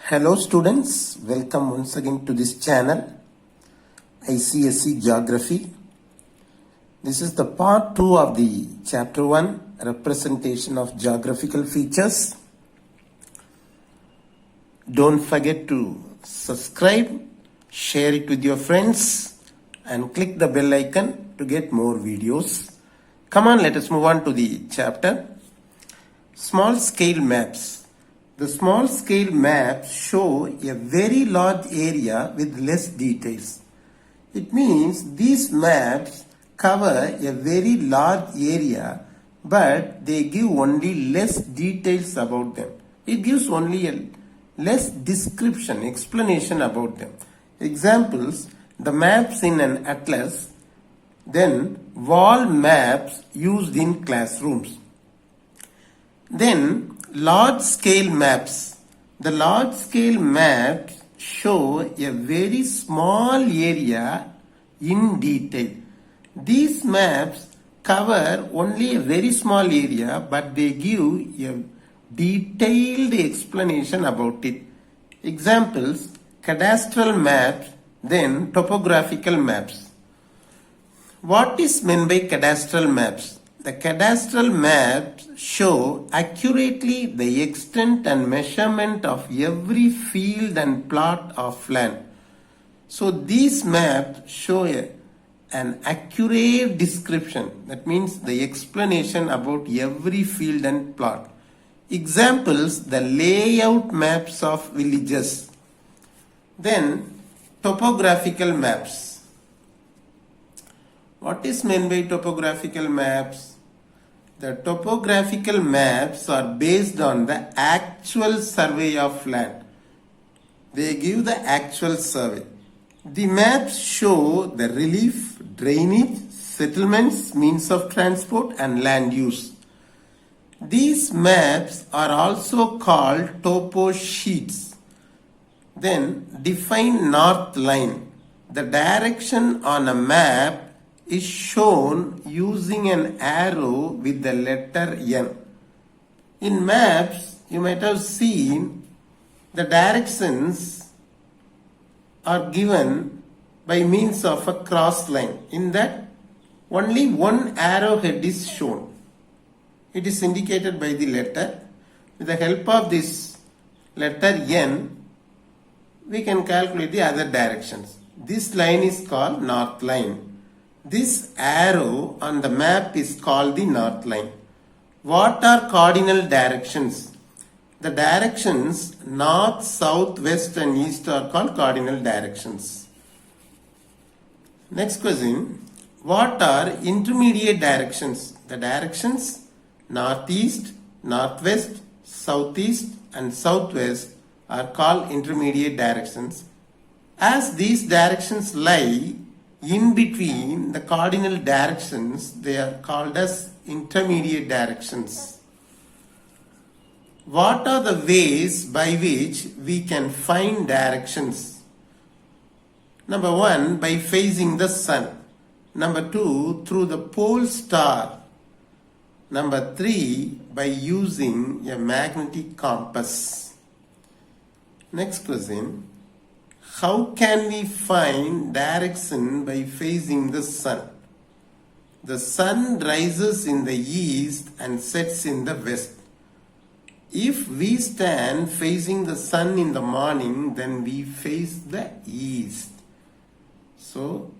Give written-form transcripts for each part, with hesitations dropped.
Hello students, welcome once again to this channel, ICSE Geography. This is the part 2 of the chapter 1, representation of geographical features. Don't forget to subscribe, share it with your friends and click the bell icon to get more videos. Come on, let us move on to the chapter. Small scale maps. The small scale maps show a very large area with less details. It means these maps cover a very large area, but they give only less details about them. It gives only a less description, explanation about them. Examples, the maps in an atlas, then wall maps used in classrooms. Then large scale maps. The large scale maps show a very small area in detail. These maps cover only a very small area, but they give a detailed explanation about it. Examples, cadastral maps, then topographical maps. What is meant by cadastral maps? The cadastral maps show accurately the extent and measurement of every field and plot of land. So these maps show an accurate description. That means the explanation about every field and plot. Examples, the layout maps of villages. Then topographical maps. What is meant by topographical maps? The topographical maps are based on the actual survey of land. They give the actual survey. The maps show the relief, drainage, settlements, means of transport and land use. These maps are also called topo sheets. Then define north line. The direction on a map is shown using an arrow with the letter N. In maps, you might have seen the directions are given by means of a cross line. In that, only one arrowhead is shown. It is indicated by the letter. With the help of this letter N, we can calculate the other directions. This line is called north line. This arrow on the map is called the north line. What are cardinal directions? The directions north, south, west and east are called cardinal directions. Next question. What are intermediate directions? The directions northeast, northwest, southeast and southwest are called intermediate directions. As these directions lie in between the cardinal directions, they are called as intermediate directions. What are the ways by which we can find directions? Number 1, by facing the sun. Number 2, through the pole star. Number 3, by using a magnetic compass. Next question. How can we find direction by facing the sun? The sun rises in the east and sets in the west. If we stand facing the sun in the morning, then we face the east. So,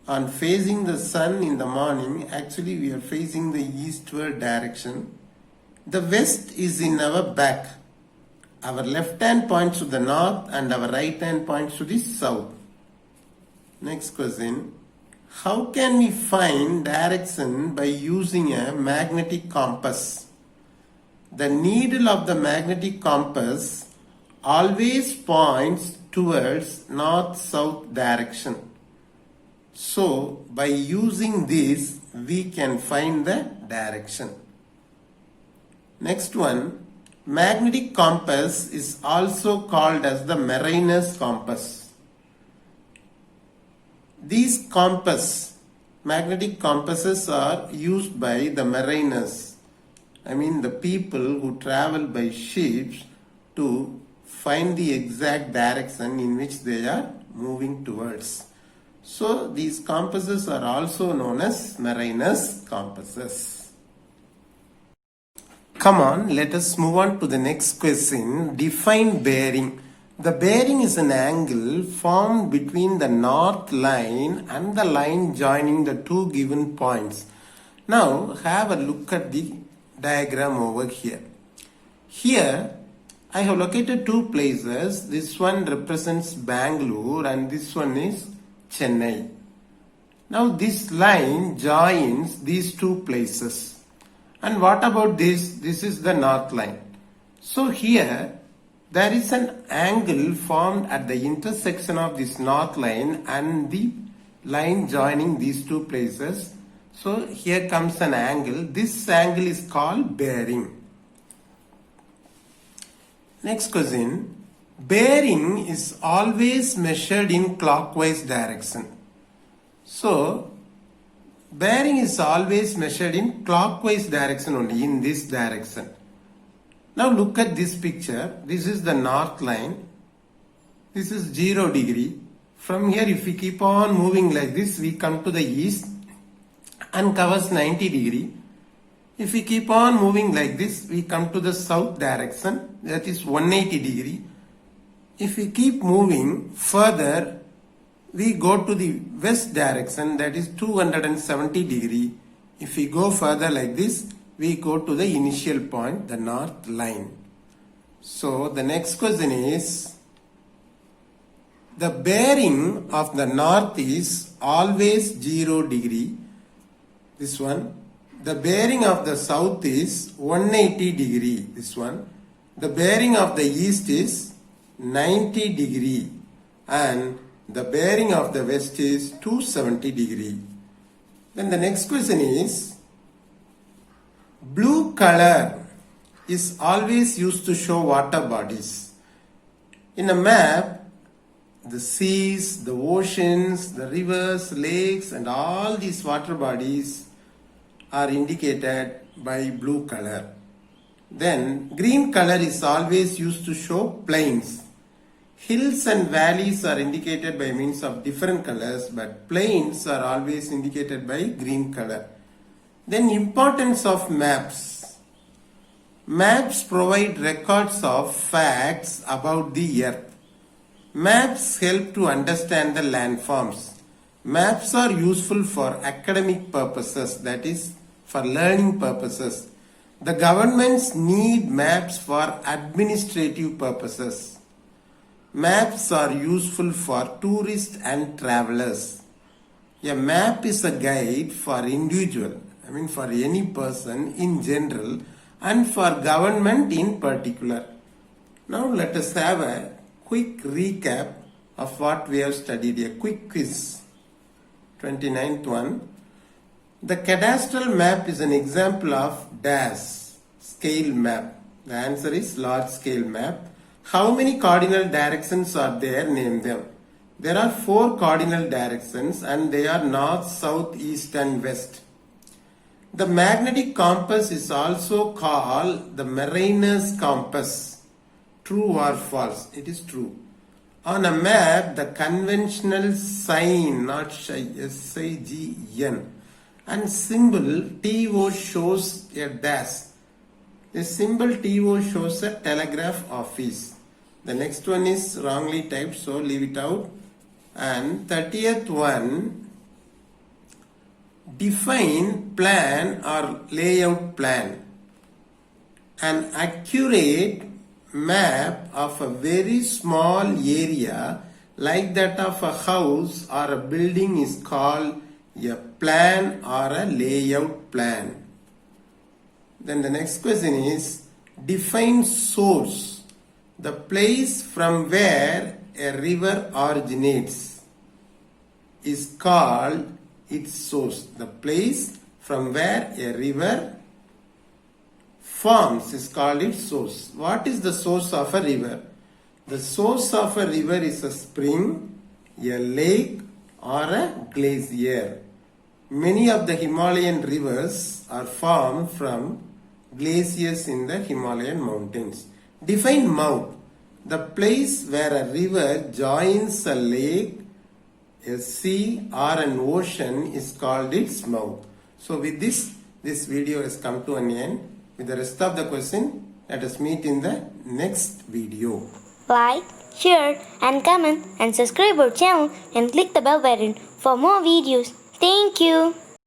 on facing the sun in the morning, actually we are facing the eastward direction. The west is in our back. Our left hand points to the north and our right hand points to the south. Next question. How can we find direction by using a magnetic compass? The needle of the magnetic compass always points towards north-south direction. So, by using this, we can find the direction. Next one. Magnetic compass is also called as the mariner's compass. These magnetic compasses are used by the mariners. I mean the people who travel by ships to find the exact direction in which they are moving towards. So these compasses are also known as Mariner's compasses. Come on, let us move on to the next question. Define bearing. The bearing is an angle formed between the north line and the line joining the two given points. Now have a look at the diagram over here. Here I have located two places. This one represents Bangalore and this one is Chennai. Now this line joins these two places. And what about this? This is the north line. So here there is an angle formed at the intersection of this north line and the line joining these two places. So here comes an angle. This angle is called bearing. Next question. Bearing is always measured in clockwise direction. So bearing is always measured in clockwise direction only, in this direction. Now look at this picture. This is the north line. This is 0 degree. From here, if we keep on moving like this, we come to the east and covers 90 degree. If we keep on moving like this, we come to the south direction, that is 180 degree. If we keep moving further, we go to the west direction, that is 270 degree. If we go further like this, we go to the initial point, the north line. So the next question is, the bearing of the north is always 0 degree. This one. The bearing of the south is 180 degree. This one. The bearing of the east is 90 degree. And the bearing of the west is 270 degree. Then the next question is, blue color is always used to show water bodies. In a map, the seas, the oceans, the rivers, lakes and all these water bodies are indicated by blue color. Then green color is always used to show plains. Hills and valleys are indicated by means of different colors, but plains are always indicated by green color. Then importance of maps. Maps provide records of facts about the earth. Maps help to understand the landforms. Maps are useful for academic purposes, that is, for learning purposes. The governments need maps for administrative purposes. Maps are useful for tourists and travelers. A map is a guide for individual, for any person in general and for government in particular. Now let us have a quick recap of what we have studied. A quick quiz. 29th one. The cadastral map is an example of dash scale map. The answer is large scale map. How many cardinal directions are there? Name them. There are 4 cardinal directions and they are north, south, east and west. The magnetic compass is also called the Mariner's compass. True or false? It is true. On a map, the conventional sign, not SIGN, and symbol TO shows a dash. The symbol TO shows a telegraph office. The next one is wrongly typed, so leave it out. And 30th one, define plan or layout plan. An accurate map of a very small area like that of a house or a building is called a plan or a layout plan. Then the next question is, define source. The place from where a river originates is called its source. The place from where a river forms is called its source. What is the source of a river? The source of a river is a spring, a lake or a glacier. Many of the Himalayan rivers are formed from glaciers in the Himalayan mountains. Define mouth. The place where a river joins a lake, a sea or an ocean is called its mouth. So with this video has come to an end. With the rest of the question, let us meet in the next video. Like, share and comment and subscribe our channel and click the bell button for more videos. Thank you.